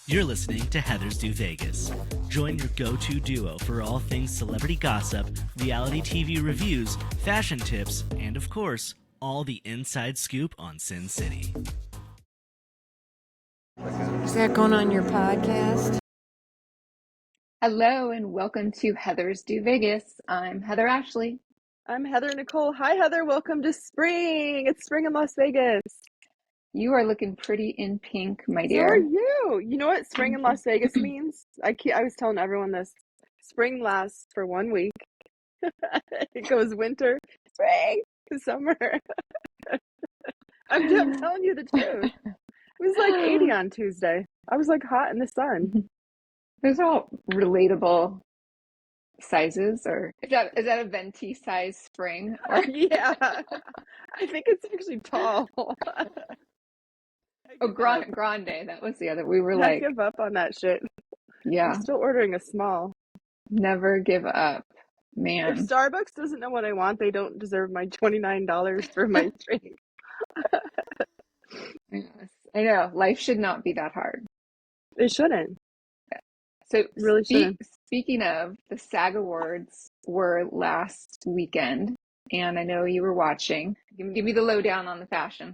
You're listening to Heather's Do Vegas. Join your go-to duo for all things celebrity gossip, reality TV reviews, fashion tips, and of course, all the inside scoop on Sin City. Is that going on your podcast? Hello and welcome to Heather's Do Vegas. I'm Heather Ashley. I'm Heather Nichole. Hi, Heather. Welcome to spring. It's spring in Las Vegas. You are looking pretty in pink, my So dear. are you. You know what spring in Las Vegas means? I was telling everyone this. Spring lasts for 1 week. It goes winter, spring, summer. I'm telling you the truth. It was like 80 on Tuesday. I was like hot in the sun. Those are all relatable sizes, or is that a venti size spring? Or... Yeah. I think it's actually tall. Oh, grande. That was the other. We were I like, give up on that shit. yeah, I'm still ordering a small. never give up, man. If Starbucks doesn't know what I want, they don't deserve my $29 for my drink. I know. Life should not be that hard. It shouldn't. So It really shouldn't. Speaking of, the SAG Awards were last weekend, and I know you were watching. Give me the lowdown on the fashion.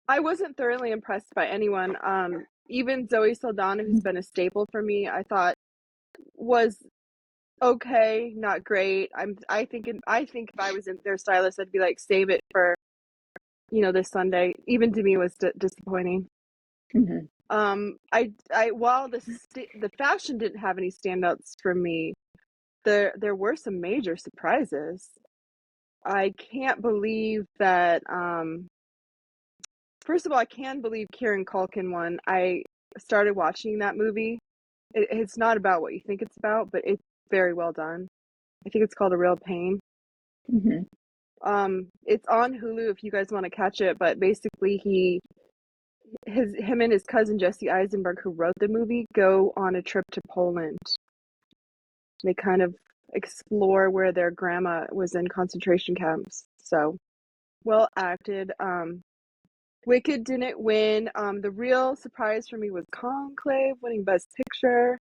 I wasn't thoroughly impressed by anyone. Even Zoe Saldana, who's been a staple for me, I thought was okay, not great. I think if I was in their stylist, I'd be like, save it for, this Sunday. Even to me, was disappointing. Mm-hmm. While the fashion didn't have any standouts for me, there were some major surprises. I can't believe that. First of all, I can believe Kieran Culkin won. I started watching that movie. It's not about what you think it's about, but it's very well done. I think it's called A Real Pain. Mm-hmm. It's on Hulu if you guys want to catch it. But basically, him and his cousin Jesse Eisenberg, who wrote the movie, go on a trip to Poland. They kind of explore where their grandma was in concentration camps. So, well acted. Wicked didn't win. The real surprise for me was Conclave winning Best Picture.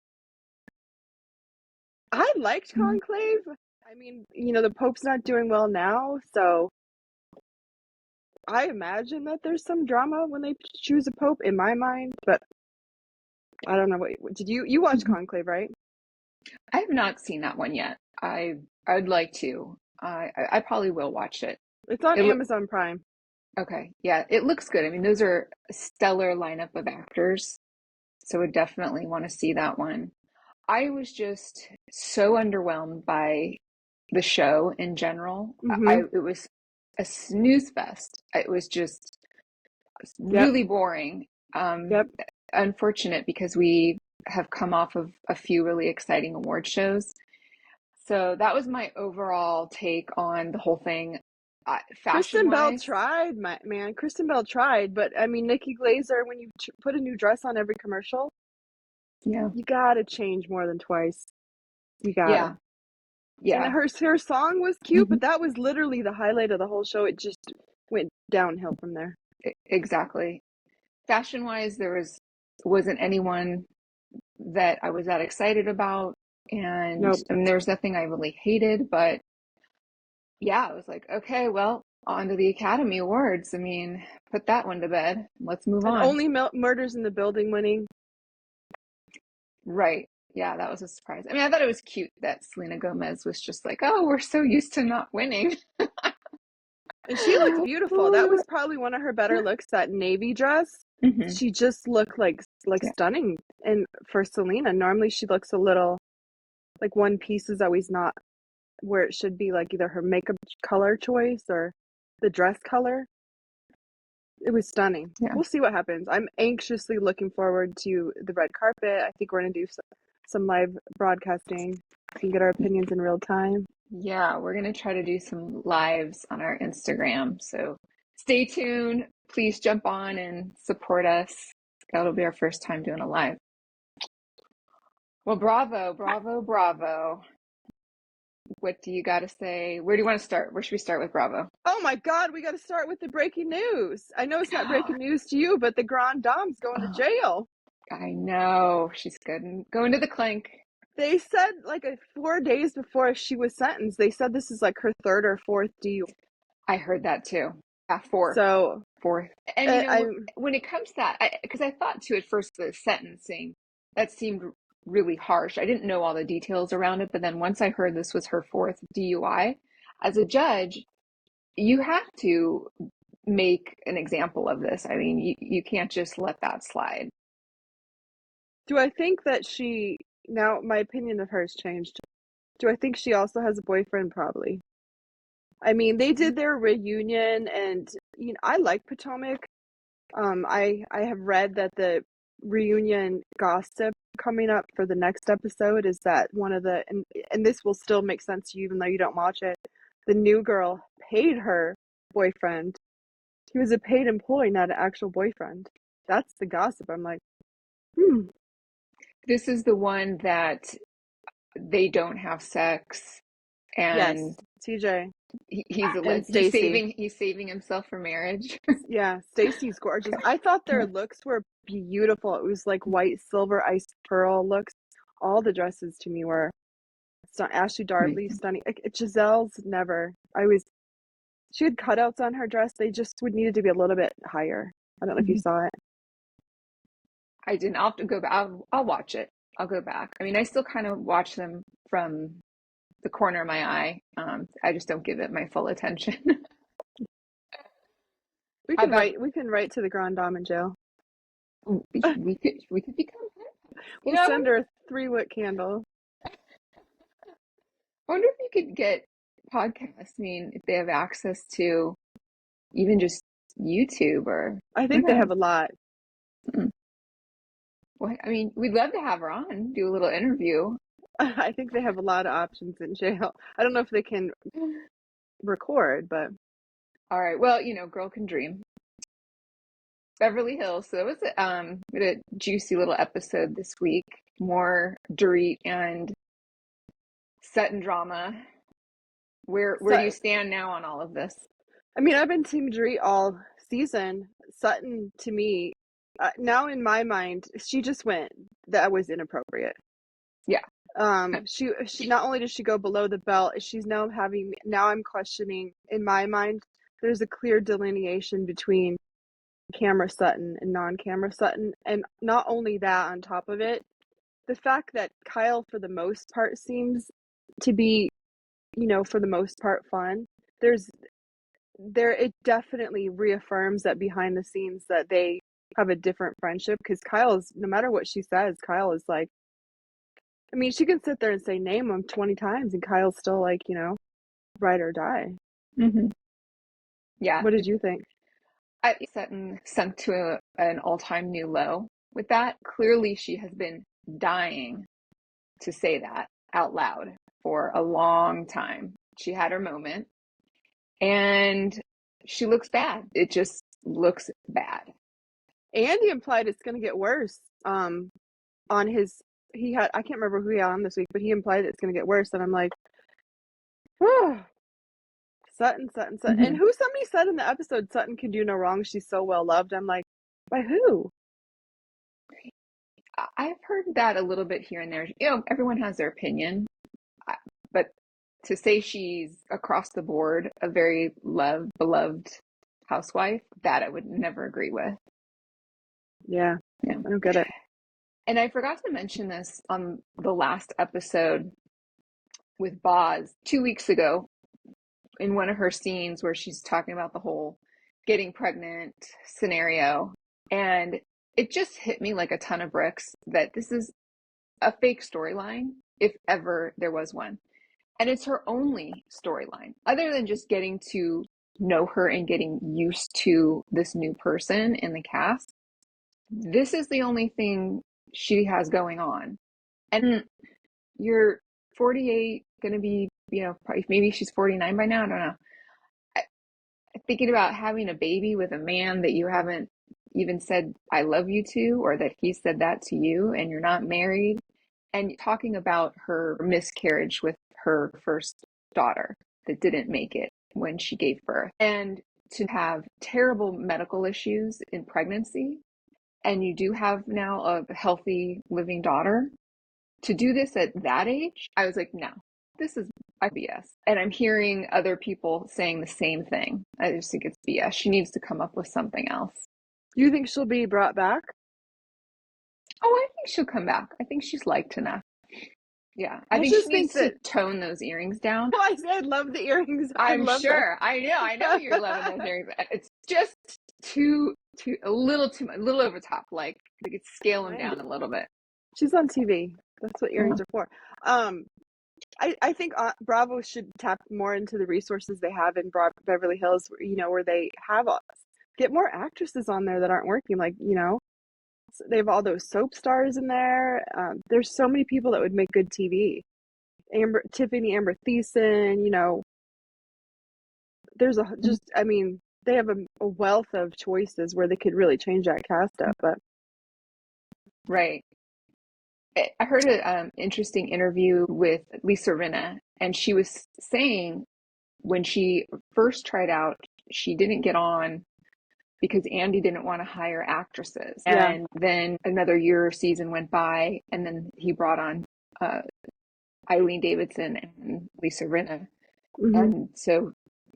I liked Conclave. I mean, the Pope's not doing well now, so I imagine that there's some drama when they choose a Pope in my mind, but I don't know. What did you watch Conclave, right? I have not seen that one yet. I'd like to. I probably will watch it. It's on Amazon Prime. Okay. Yeah, it looks good. I mean, those are a stellar lineup of actors. So I definitely want to see that one. I was just so underwhelmed by the show in general. Mm-hmm. It was a snooze fest. It was just really boring. Unfortunate because we have come off of a few really exciting award shows. So that was my overall take on the whole thing. Kristen Bell tried, man. Kristen Bell tried, but I mean, Nikki Glaser, when you put a new dress on every commercial, you gotta change more than twice. You gotta. Yeah. And her song was cute, but that was literally the highlight of the whole show. It just went downhill from there. Exactly. Fashion-wise, there wasn't anyone that I was that excited about, and nope. I mean, there was nothing I really hated, but yeah, I was like, okay, well, on to the Academy Awards. I mean, put that one to bed. Let's move on. Only Murders in the Building winning. Right. Yeah, that was a surprise. I mean, I thought it was cute that Selena Gomez was just like, oh, we're so used to not winning. And she looked beautiful. That was probably one of her better looks, that navy dress. Mm-hmm. She just looked like stunning. And for Selena, normally she looks a little like one piece is always not where it should be, like either her makeup color choice or the dress color. It was stunning. Yeah. We'll see what happens. I'm anxiously looking forward to the red carpet. I think we're going to do some live broadcasting. We can get our opinions in real time. Yeah, we're going to try to do some lives on our Instagram. So stay tuned. Please jump on and support us. That'll be our first time doing a live. Well, bravo, bravo, bravo. What do you got to say? Where do you want to start? Where should we start with Bravo? Oh my God, we got to start with the breaking news. I know it's not breaking news to you, but the Grand Dame's going to jail. I know. She's good. Going to the clink. They said like 4 days before she was sentenced, they said this is like her third or fourth DUI. I heard that too. Yeah, fourth. So Fourth. And you know, I'm when it comes to that, because I thought too at first the sentencing, that seemed really harsh. I didn't know all the details around it, but then once I heard this was her fourth DUI, as a judge, you have to make an example of this. I mean, you can't just let that slide. do I think that she now my opinion of her has changed. Do I think she also has a boyfriend? Probably. I mean, they did their reunion, and you know, I like Potomac. I have read that the reunion gossip coming up for the next episode is that one of the and this will still make sense to you even though you don't watch it. The new girl paid her boyfriend. He was a paid employee, not an actual boyfriend. That's the gossip. I'm like, This is the one that they don't have sex, yes, and TJ and he's Stacy. saving himself for marriage. Yeah, Stacy's gorgeous. I thought their looks were beautiful. It was like white, silver, ice pearl looks. All the dresses to me were Ashley Dartley, stunning. Giselle's never. She had cutouts on her dress. They just would needed to be a little bit higher. I don't know if you saw it. I didn't. I'll have to go back. I'll watch it. I'll go back. I mean, I still kind of watch them from the corner of my eye. I just don't give it my full attention. We can write to the Grand Dame in jail. We could become. We'll send her a 3-wick candle. I wonder if you could get podcasts. I mean, if they have access to even just YouTube or. I think they have a lot. Well, I mean, we'd love to have her on, do a little interview. I think they have a lot of options in jail. I don't know if they can record, but. All right. Well, girl can dream. Beverly Hills. So it was we had a juicy little episode this week. More Dorit and Sutton drama. Where do you stand now on all of this? I mean, I've been Team Dorit all season. Sutton, to me, now in my mind, she just went. That was inappropriate. Yeah. She not only did she go below the belt, she's now I'm questioning, in my mind, there's a clear delineation between camera Sutton and non-camera Sutton. And not only that, on top of it, the fact that Kyle, for the most part, seems to be, for the most part, fun. It definitely reaffirms that behind the scenes that they have a different friendship, because Kyle's, no matter what she says, Kyle is like, I mean, she can sit there and say name him 20 times and Kyle's still like, ride or die. Mm-hmm. Yeah. What did you think? Sutton sunk to an all-time new low with that. Clearly, she has been dying to say that out loud for a long time. She had her moment, and she looks bad. It just looks bad. Andy implied it's going to get worse. On his, I can't remember who he had on this week, but he implied it's going to get worse, and I'm like, oh. Sutton. Mm-hmm. And who somebody said in the episode, Sutton can do no wrong. She's so well loved. I'm like, by who? I've heard that a little bit here and there. Everyone has their opinion, but to say she's across the board a very beloved housewife, that I would never agree with. Yeah. I don't get it. And I forgot to mention this on the last episode with Boz 2 weeks ago, in one of her scenes where she's talking about the whole getting pregnant scenario. And it just hit me like a ton of bricks that this is a fake storyline, if ever there was one. And it's her only storyline, other than just getting to know her and getting used to this new person in the cast. This is the only thing she has going on. And you're 48, going to be, probably, maybe she's 49 by now. I don't know. Thinking about having a baby with a man that you haven't even said I love you to, or that he said that to you, and you're not married, and talking about her miscarriage with her first daughter that didn't make it when she gave birth, and to have terrible medical issues in pregnancy, and you do have now a healthy living daughter, to do this at that age, I was like, no, this is BS. And I'm hearing other people saying the same thing. I just think it's BS. She needs to come up with something else. You think she'll be brought back? Oh, I think she'll come back. I think she's liked enough. Yeah, I think just she needs think to tone those earrings down. Well, I love the earrings. I'm love sure. I know you're loving those earrings. It's just a little over top. Like we could scale them down a little bit. She's on TV. That's what earrings are for. I think Bravo should tap more into the resources they have in Beverly Hills, where they have get more actresses on there that aren't working. Like, they have all those soap stars in there. There's so many people that would make good TV. Tiffany Amber Thiessen, there's they have a wealth of choices where they could really change that cast up. But right. I heard an interesting interview with Lisa Rinna, and she was saying when she first tried out, she didn't get on because Andy didn't want to hire actresses. Yeah. And then another year or season went by, and then he brought on Eileen Davidson and Lisa Rinna. Mm-hmm. And so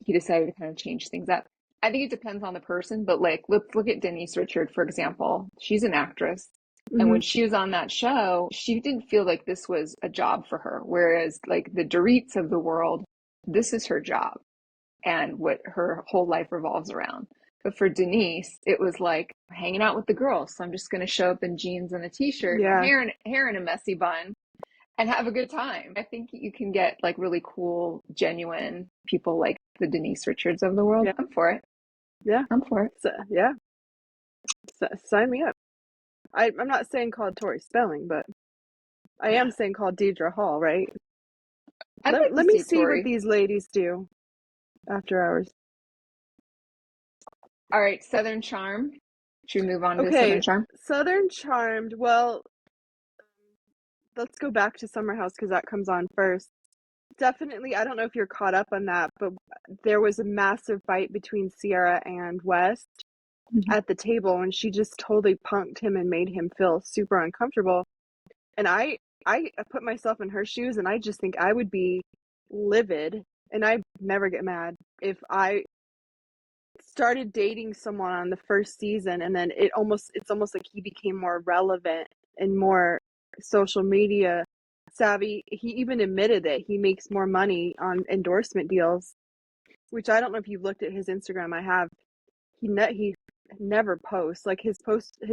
he decided to kind of change things up. I think it depends on the person, but like, let's look at Denise Richard, for example. She's an actress. Mm-hmm. And when she was on that show, she didn't feel like this was a job for her. Whereas like the Dorit's of the world, this is her job and what her whole life revolves around. But for Denise, it was like hanging out with the girls. So I'm just going to show up in jeans and a t-shirt, hair in a messy bun, and have a good time. I think you can get like really cool, genuine people like the Denise Richards of the world. Yeah. I'm for it. Yeah. I'm for it. So, yeah. Sign me up. I'm not saying call Tori Spelling, but I am saying call Deidre Hall, right? Let me see what these ladies do after hours. All right, Southern Charm. Should we move on to Southern Charm? Southern Charmed. Well, let's go back to Summer House because that comes on first. Definitely, I don't know if you're caught up on that, but there was a massive fight between Sierra and West at the table, and she just totally punked him and made him feel super uncomfortable. And I put myself in her shoes, and I just think I would be livid, and I never get mad if I started dating someone on the first season, and then it's almost like he became more relevant and more social media savvy. He even admitted that he makes more money on endorsement deals, which I don't know if you've looked at his Instagram. I have. He never posts. Like his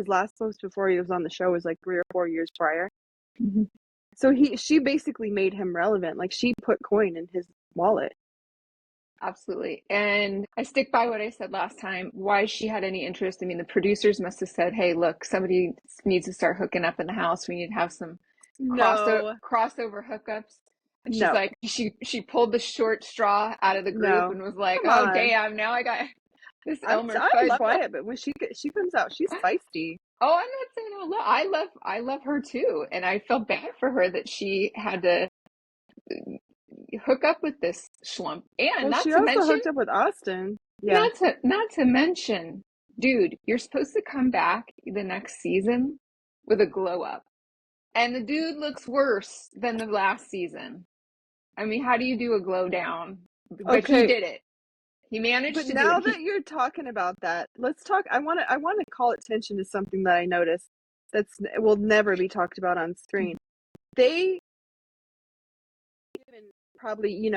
last post before he was on the show was like 3 or 4 years prior. Mm-hmm. So she basically made him relevant. Like she put coin in his wallet. Absolutely. And I stick by what I said last time. Why she had any interest. I mean, the producers must have said, hey, look, somebody needs to start hooking up in the house. We need to have some crossover hookups. And she's like, she pulled the short straw out of the group and was like, oh, damn, now I got this Elmer I'm quiet, but when she comes out, she's feisty. Oh, I'm not saying no. I love her too. And I felt bad for her that she had to hook up with this schlump. And she also hooked up with Austin. Yeah. Not to mention, dude, you're supposed to come back the next season with a glow up. And the dude looks worse than the last season. I mean, how do you do a glow down? But he did it. He managed to do it. But now that you're talking about that, let's talk. I want to call attention to something that I noticed will never be talked about on screen. They probably,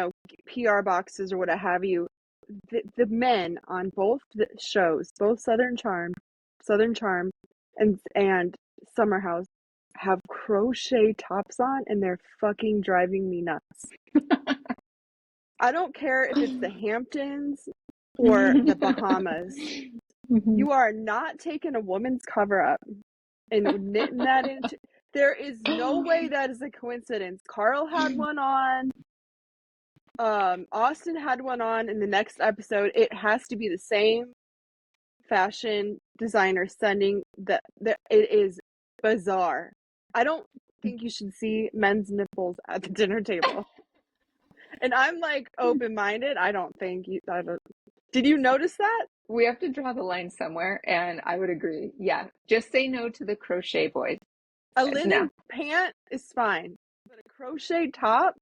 PR boxes or what have you. The men on both the shows, both Southern Charm, and Summer House, have crochet tops on, and they're fucking driving me nuts. I don't care if it's the Hamptons or the Bahamas. Mm-hmm. You are not taking a woman's cover up and knitting that into. There is no way that is a coincidence. Carl had one on. Austin had one on in the next episode. It has to be the same fashion designer sending that. It is bizarre. I don't think you should see men's nipples at the dinner table. And I'm like open-minded. Did you notice that? we have to draw the line somewhere, and I would agree. Yeah, just say no to the crochet boys. A No. linen pant is fine, but a crochet top,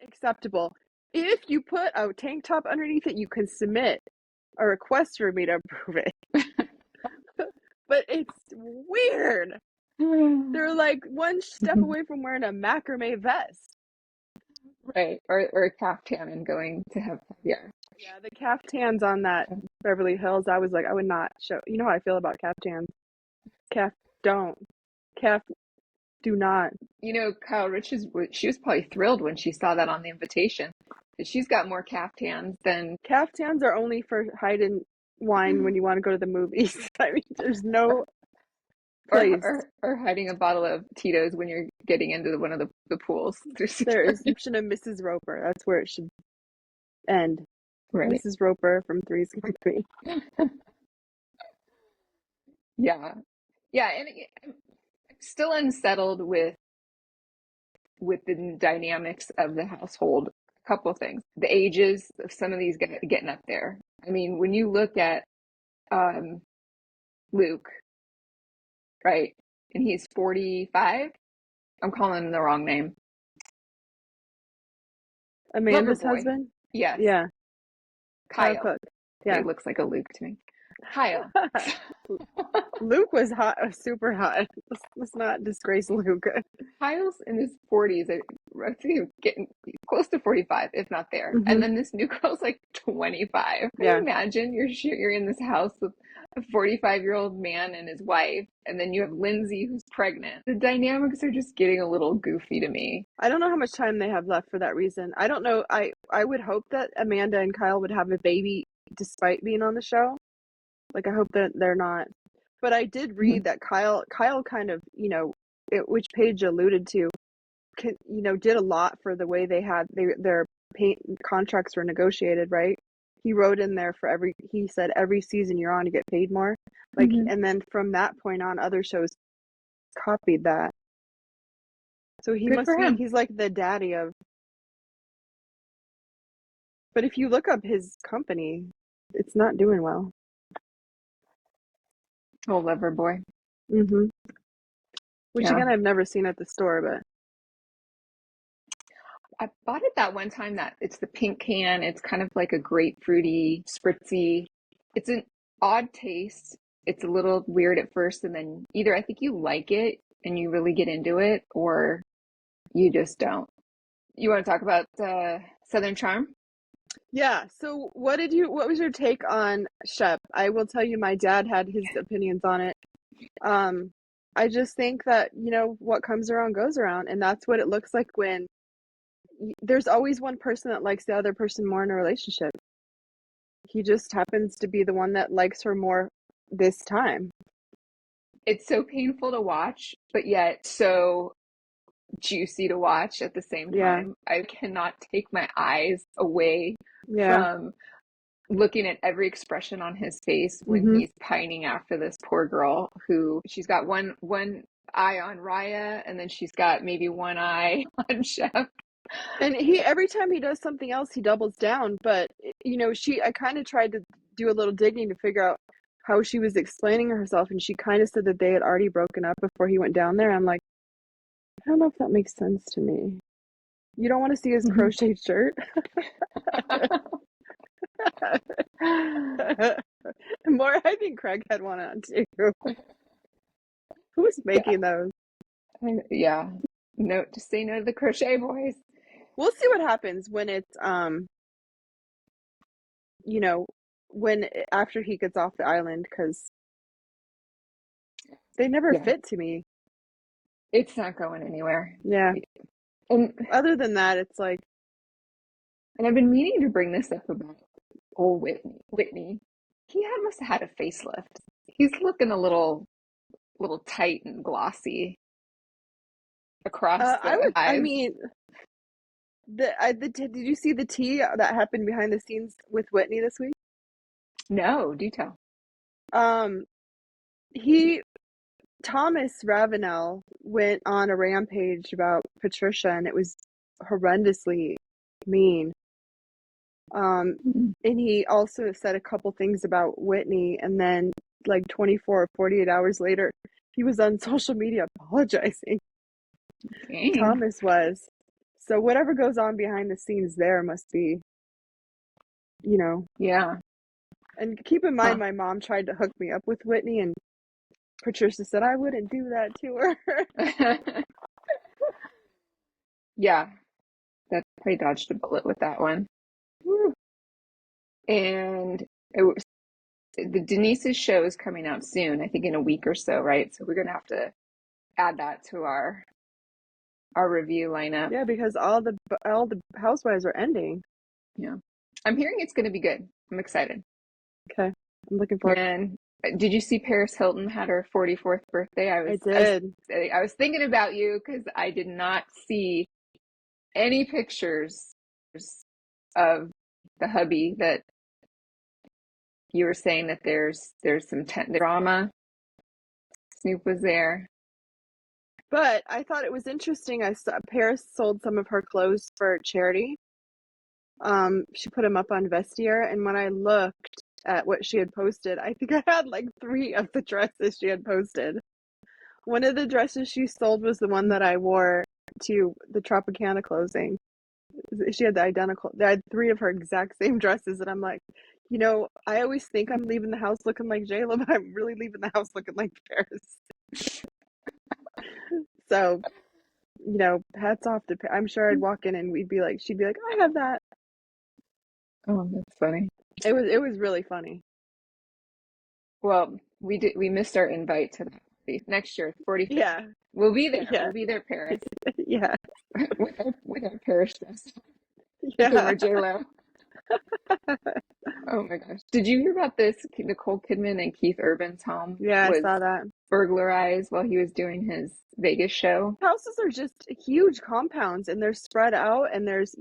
unacceptable. If you put a tank top underneath it, you can submit a request for me to approve it. But it's weird. They're like one step away from wearing a macrame vest. Right, or a caftan and going to have caviar. Yeah, the caftans on that Beverly Hills, I was like, I would not show. You know how I feel about caftans. Don't. Do not. You know, Kyle Richards, she was probably thrilled when she saw that on the invitation. She's got more caftans than... Caftans are only for hiding wine when you want to go to the movies. I mean, there's no place. Or hiding a bottle of Tito's when you're getting into one of the pools. There is description of Mrs. Roper. That's where it should end. Right. Mrs. Roper from Three's Company. Yeah. Yeah, and I'm still unsettled with the dynamics of the household. A couple of things. The ages of some of these getting up there. I mean, when you look at Luke, right, and he's 45. I'm calling him the wrong name. Amanda's husband? Yes. Yeah. Kyle. Cook. Yeah. He looks like a Luke to me. Kyle. Luke was hot, super hot. Let's not disgrace Luke. Kyle's in his 40s. I think he's getting close to 45, if not there. Mm-hmm. And then this new girl's like 25. Can you imagine you're in this house with a 45-year-old man and his wife, and then you have Lindsay who's pregnant. The dynamics are just getting a little goofy to me. I don't know how much time they have left for that reason. I don't know. I would hope that Amanda and Kyle would have a baby despite being on the show. Like, I hope that they're not. But I did read that Kyle kind of, which Paige alluded to, did a lot for the way their paint contracts were negotiated, right? He wrote in there he said every season you're on, you get paid more. Like, and then from that point on, other shows copied that. So he's like the daddy of. But if you look up his company, it's not doing well. Oh, Lover Boy. Mm-hmm. Which again, I've never seen at the store, but I bought it that one time. That it's the pink can. It's kind of like a grapefruity, spritzy. It's an odd taste. It's a little weird at first, and then either I think you like it and you really get into it, or you just don't. You want to talk about Southern Charm? Yeah. So what was your take on Shep? I will tell you, my dad had his opinions on it. I just think that, what comes around goes around, and that's what it looks like when there's always one person that likes the other person more in a relationship. He just happens to be the one that likes her more this time. It's so painful to watch, but yet so juicy to watch at the same time. I cannot take my eyes away from looking at every expression on his face when he's pining after this poor girl who she's got one eye on Raya, and then she's got maybe one eye on Chef. And every time he does something else, he doubles down. But I kind of tried to do a little digging to figure out how she was explaining herself, and she kind of said that they had already broken up before he went down there. I'm like, I don't know if that makes sense to me. You don't want to see his crochet shirt? More, I think Craig had one on too. Who's making those? Yeah. No, just say no to the crochet boys. We'll see what happens when it's after he gets off the island, because they never fit to me. It's not going anywhere. Yeah. And other than that, it's like, and I've been meaning to bring this up about old Whitney. He must have had a facelift. He's looking a little tight and glossy across the eyes. I mean, did you see the tea that happened behind the scenes with Whitney this week? No, do tell. Thomas Ravenel went on a rampage about Patricia, and it was horrendously mean. And he also said a couple things about Whitney, and then like 24 or 48 hours later, he was on social media apologizing. Dang. Thomas was. So whatever goes on behind the scenes there must be, Yeah. And keep in mind, my mom tried to hook me up with Whitney, and Patricia said I wouldn't do that to her. Yeah, that probably dodged a bullet with that one. Woo. And the Denise's show is coming out soon, I think in a week or so, right? So we're gonna have to add that to our review lineup. Yeah, because all the housewives are ending. Yeah, I'm hearing it's gonna be good. I'm excited. Okay, I'm looking forward. And did you see Paris Hilton had her 44th birthday? I did. I was thinking about you because I did not see any pictures of the hubby that you were saying that there's some drama. Snoop was there. But I thought it was interesting. I saw Paris sold some of her clothes for charity. She put them up on Vestiaire, and when I looked at what she had posted, I think I had like 3 of the dresses she had posted. One of the dresses she sold was the one that I wore to the Tropicana closing. She had I had 3 of her exact same dresses, and I'm like, I always think I'm leaving the house looking like J-Lo, but I'm really leaving the house looking like Paris. So, hats off to Paris. I'm sure I'd walk in and she'd be like, I have that. Oh, that's funny. It was really funny. Well, we missed our invite to that next year, 45th. Yeah. We'll be there. Yeah. We'll be there, Paris. Yeah. with our Paris dress. Yeah. We're J-Lo. Oh my gosh. Did you hear about this? Nicole Kidman and Keith Urban's home Yeah, I was saw that. burglarized while he was doing his Vegas show. Houses are just huge compounds, and they're spread out, and there's,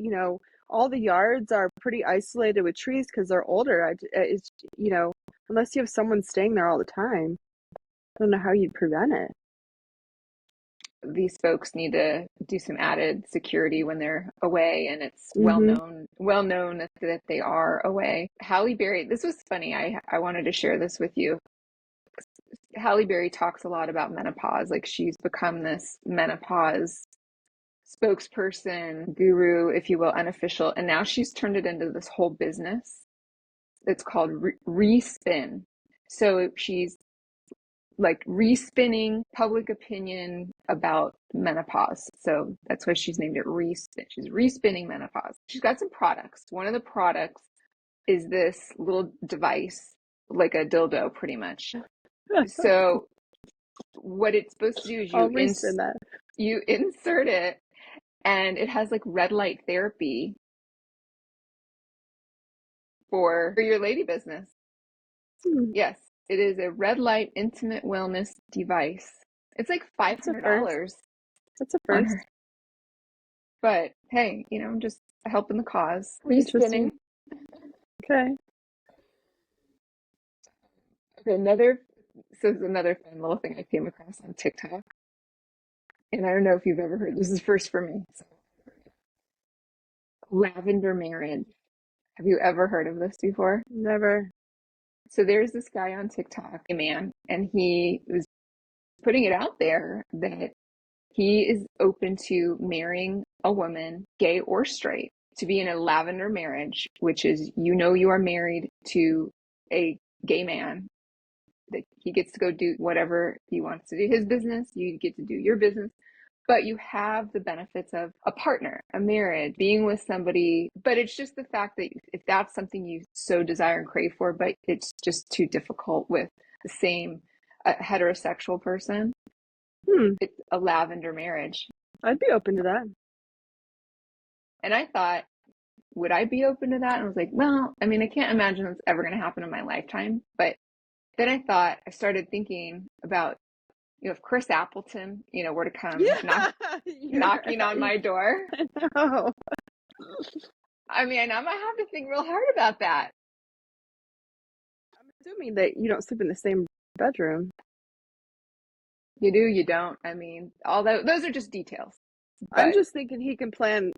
all the yards are pretty isolated with trees because they're older. It's, unless you have someone staying there all the time, I don't know how you'd prevent it. These folks need to do some added security when they're away, and it's well known that they are away. Halle Berry, this was funny. I wanted to share this with you. Halle Berry talks a lot about menopause. Like, she's become this menopause spokesperson, guru, if you will, unofficial, and now she's turned it into this whole business. It's called Respin. So she's like respinning public opinion about menopause. So that's why she's named it Respin. She's respinning menopause. She's got some products. One of the products is this little device, like a dildo, pretty much. So what it's supposed to do is you insert it, and it has like red light therapy for your lady business. Yes. It is a red light intimate wellness device. It's like $500. That's a first. But hey, just helping the cause. Respinning. Okay. Another fun little thing I came across on TikTok. And I don't know if you've ever heard, this is first for me. Lavender marriage. Have you ever heard of this before? Never. So there's this guy on TikTok, a man, and he was putting it out there that he is open to marrying a woman, gay or straight, to be in a lavender marriage, which is, you are married to a gay man, that he gets to go do whatever he wants to do, his business, you get to do your business, but you have the benefits of a partner, a marriage, being with somebody. But it's just the fact that if that's something you so desire and crave for, but it's just too difficult with the same heterosexual person, it's a lavender marriage. I'd be open to that. And I thought, would I be open to that? And I was like, well, I mean, I can't imagine that's ever going to happen in my lifetime. But then I started thinking about, if Chris Appleton, were to come knocking on my door. No. I mean, I might have to think real hard about that. I'm assuming that you don't sleep in the same bedroom. You do, you don't. I mean, those are just details. I'm just thinking he can plan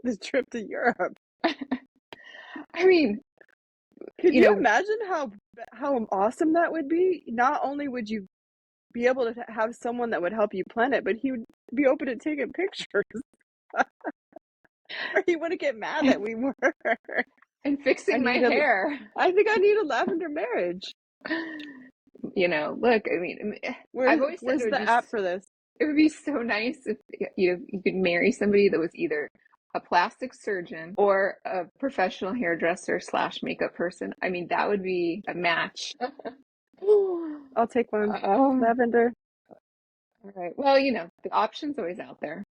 this trip to Europe. I mean, could you imagine how awesome that would be? Not only would you be able to have someone that would help you plan it, but he would be open to taking pictures. Or he wouldn't get mad that we were. And fixing my hair. I think I need a lavender marriage. Look, I mean, I've always said where's the app for this? It would be so nice if you could marry somebody that was either a plastic surgeon or a professional hairdresser / makeup person. I mean, that would be a match. I'll take one. Lavender. All right. Well, the option's always out there.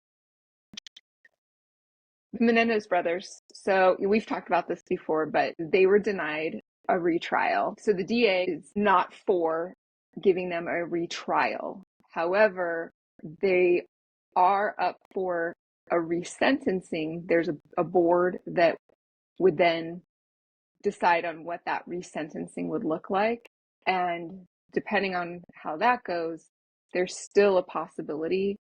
The Menendez brothers. So we've talked about this before, but they were denied a retrial. So the DA is not for giving them a retrial. However, they are up for a resentencing. There's a board that would then decide on what that resentencing would look like. And depending on how that goes, there's still a possibility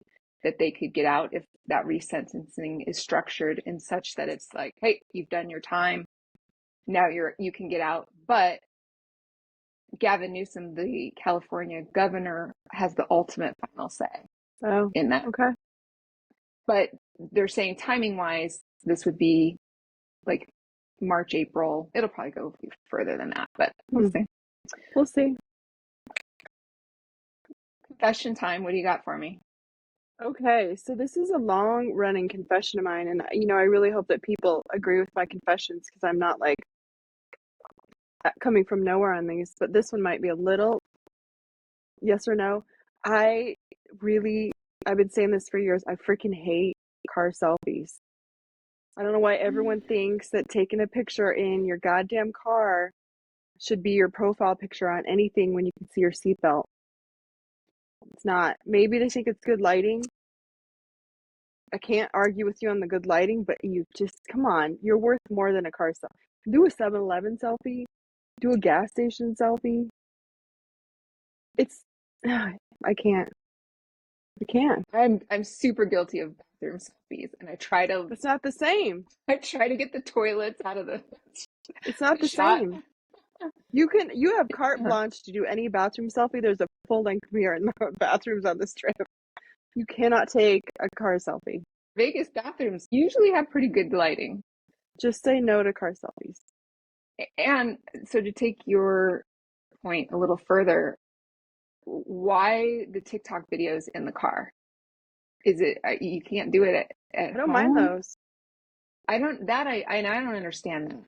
that they could get out if that resentencing is structured in such that it's like, hey, you've done your time. Now you can get out. But Gavin Newsom, the California governor, has the ultimate final say in that. Okay. But they're saying timing wise, this would be like March, April. It'll probably go further than that, but we'll see. We'll see. Confession time. What do you got for me? Okay, so this is a long running confession of mine, and I really hope that people agree with my confessions because I'm not like coming from nowhere on these, but this one might be a little yes or no. I've been saying this for years. I freaking hate car selfies. I don't know why everyone thinks that taking a picture in your goddamn car should be your profile picture on anything when you can see your seatbelt. It's not. Maybe they think it's good lighting. I can't argue with you on the good lighting, but you just, come on. You're worth more than a car selfie. Do a 7-Eleven selfie. Do a gas station selfie. I can't. I'm super guilty of bathroom selfies, and I try to. It's not the same. I try to get the toilets out of the. It's not the same. You have carte blanche to do any bathroom selfie. There's a full length mirror in the bathrooms on the Strip. You cannot take a car selfie. Vegas bathrooms usually have pretty good lighting. Just say no to car selfies. And so to take your point a little further, why the TikTok videos in the car? Is it you can't do it at I don't home? mind those. I don't understand that.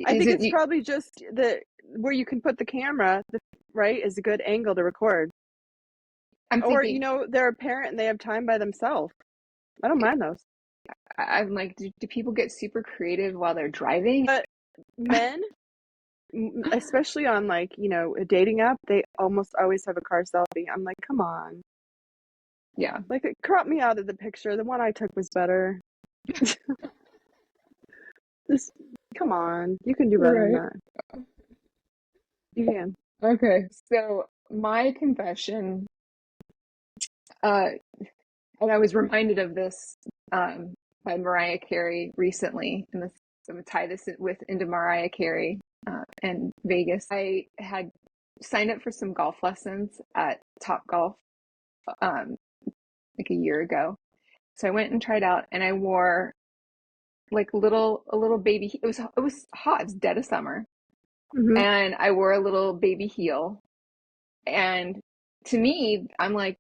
I think it's probably just where you can put the camera, right, is a good angle to record. Or they're a parent and they have time by themselves. I don't mind those. I'm like, do people get super creative while they're driving? But men, especially on a dating app, they almost always have a car selfie. I'm like, come on. Yeah. Like, it cropped me out of the picture. The one I took was better. Just come on. You can do better than that. You can. Okay. So my confession, and I was reminded of this by Mariah Carey recently, and I'm going to tie this into Mariah Carey and Vegas. I had signed up for some golf lessons at Topgolf like a year ago. So I went and tried out, and I wore like a little baby. It was hot. It was dead of summer, and I wore a little baby heel. And to me, I'm like,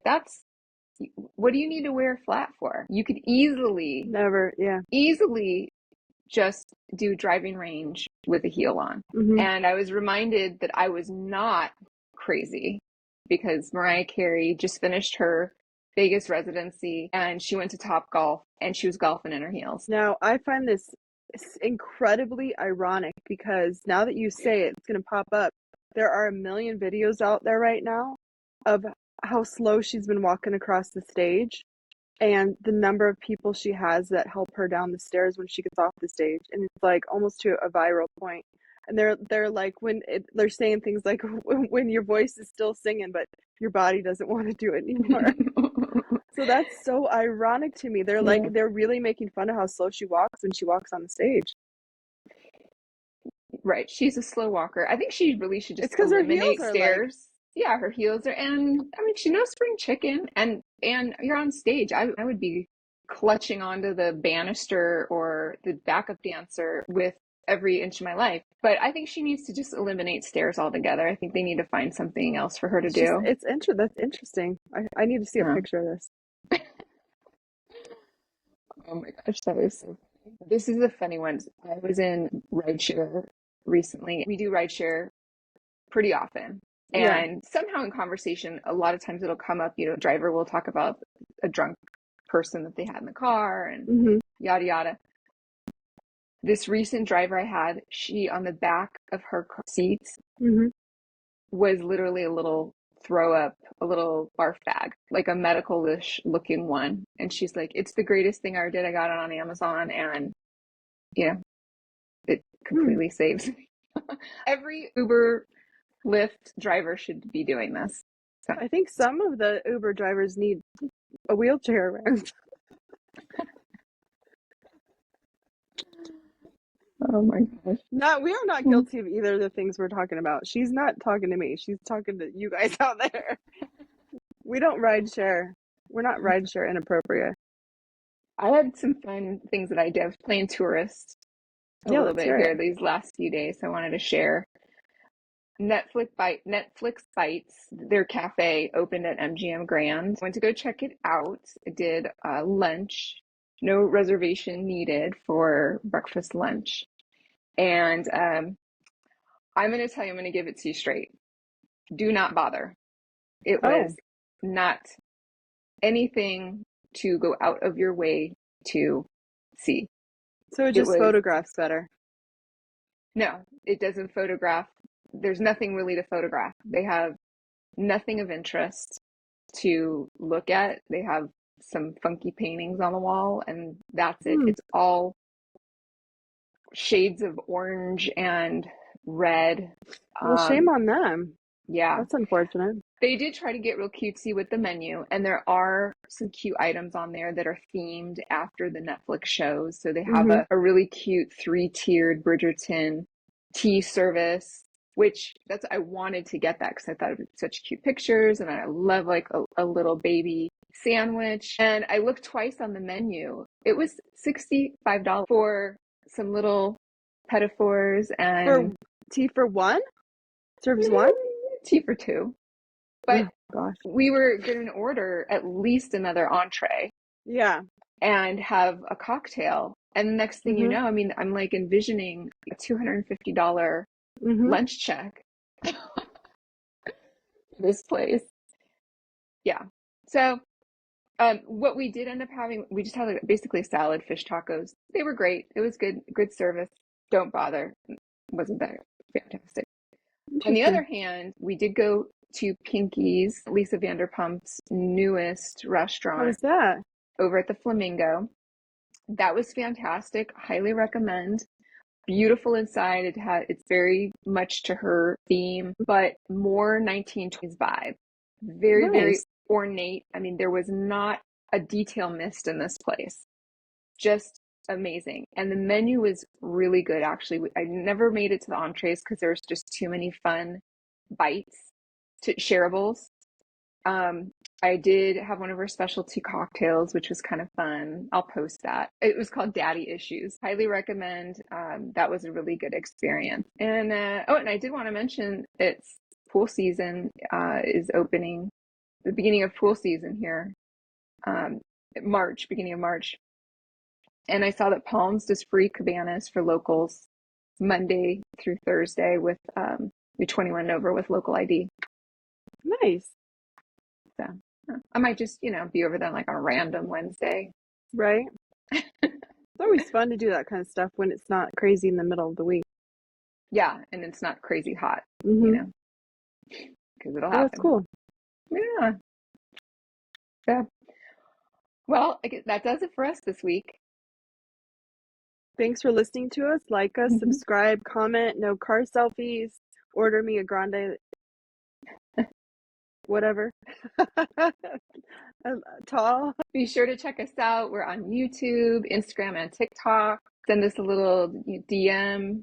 what do you need to wear flat for? You could easily just do driving range with a heel on. And I was reminded that I was not crazy because Mariah Carey just finished her Vegas residency and she went to Topgolf and she was golfing in her heels. Now, I find this incredibly ironic because now that you say it, it's going to pop up. There are a million videos out there right now of how slow she's been walking across the stage and the number of people she has that help her down the stairs when she gets off the stage. And it's like almost to a viral point. And they're like, they're saying things like when your voice is still singing, but your body doesn't want to do it anymore. So that's so ironic to me. They're like, they're really making fun of how slow she walks when she walks on the stage. Right. She's a slow walker. I think she really should It's just because her heels eliminate are like, stairs. Yeah, her heels are, and I mean, she knows spring chicken, and you're on stage. I would be clutching onto the banister or the backup dancer with every inch of my life. But I think she needs to just eliminate stairs altogether. I think they need to find something else for her to do. that's interesting. I need to see a Yeah. picture of this. Oh my gosh, that was so funny. This is a funny one. I was in rideshare recently. We do rideshare pretty often. Yeah. And somehow in conversation, a lot of times it'll come up, driver will talk about a drunk person that they had in the car and yada yada. This recent driver I had, she on the back of her car seats was literally a little throw up, a little barf bag, like a medical-ish looking one. And she's like, it's the greatest thing I ever did. I got it on Amazon and it completely saves me. Every Uber Lyft driver should be doing this. So. I think some of the Uber drivers need a wheelchair around. Oh my gosh. We are not guilty of either of the things we're talking about. She's not talking to me. She's talking to you guys out there. We don't ride share. We're not ride share inappropriate. I had some fun things that I did. I was playing tourist a little bit here these last few days. I wanted to share. Netflix Bites, their cafe opened at MGM Grand. Went to go check it out. I did lunch, no reservation needed for breakfast lunch. And I'm going to tell you, I'm going to give it to you straight. Do not bother. It was not anything to go out of your way to see. So it just photographs better. No, it doesn't photograph. There's nothing really to photograph. They have nothing of interest to look at. They have some funky paintings on the wall, and that's it. It's all shades of orange and red. Well, shame on them. Yeah. That's unfortunate. They did try to get real cutesy with the menu, and there are some cute items on there that are themed after the Netflix shows. So they have a really cute 3-tiered Bridgerton tea service, which I wanted to get that because I thought it was such cute pictures, and I love like a little baby sandwich. And I looked twice on the menu. It was $65 for some little pedophores and for tea for one? Serves one? Tea for two. But we were going to order at least another entree. Yeah. And have a cocktail. And the next thing you know, I mean, I'm like envisioning a $250 lunch check. This place. Yeah. So what we did end up having, we just had basically a salad, fish tacos. They were great. It was good service. Don't bother. Wasn't that fantastic? On the other hand, we did go to Pinky's, Lisa Vanderpump's newest restaurant. What was that? Over at the Flamingo. That was fantastic. Highly recommend. Beautiful inside. It's very much to her theme, but more 1920s vibe. Very, very ornate. I mean, there was not a detail missed in this place. Just amazing. And the menu was really good, actually. I never made it to the entrees because there was just too many fun bites, shareables. I did have one of her specialty cocktails, which was kind of fun. I'll post that. It was called Daddy Issues. Highly recommend. That was a really good experience. And and I did want to mention it's pool season is opening. The beginning of pool season here, beginning of March. And I saw that Palms does free cabanas for locals Monday through Thursday with you're 21 and over with local ID. Nice. So I might just, be over there like on a random Wednesday. Right. It's always fun to do that kind of stuff when it's not crazy in the middle of the week. Yeah, and it's not crazy hot, because it'll happen. That's cool. Yeah. Yeah. Well, that does it for us this week. Thanks for listening to us. Like us, subscribe, comment, no car selfies, order me a grande, whatever. Tall. Be sure to check us out. We're on YouTube, Instagram, and TikTok. Send us a little DM.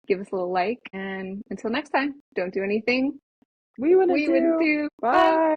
Give us a little like. And until next time, don't do anything we wouldn't do. Bye.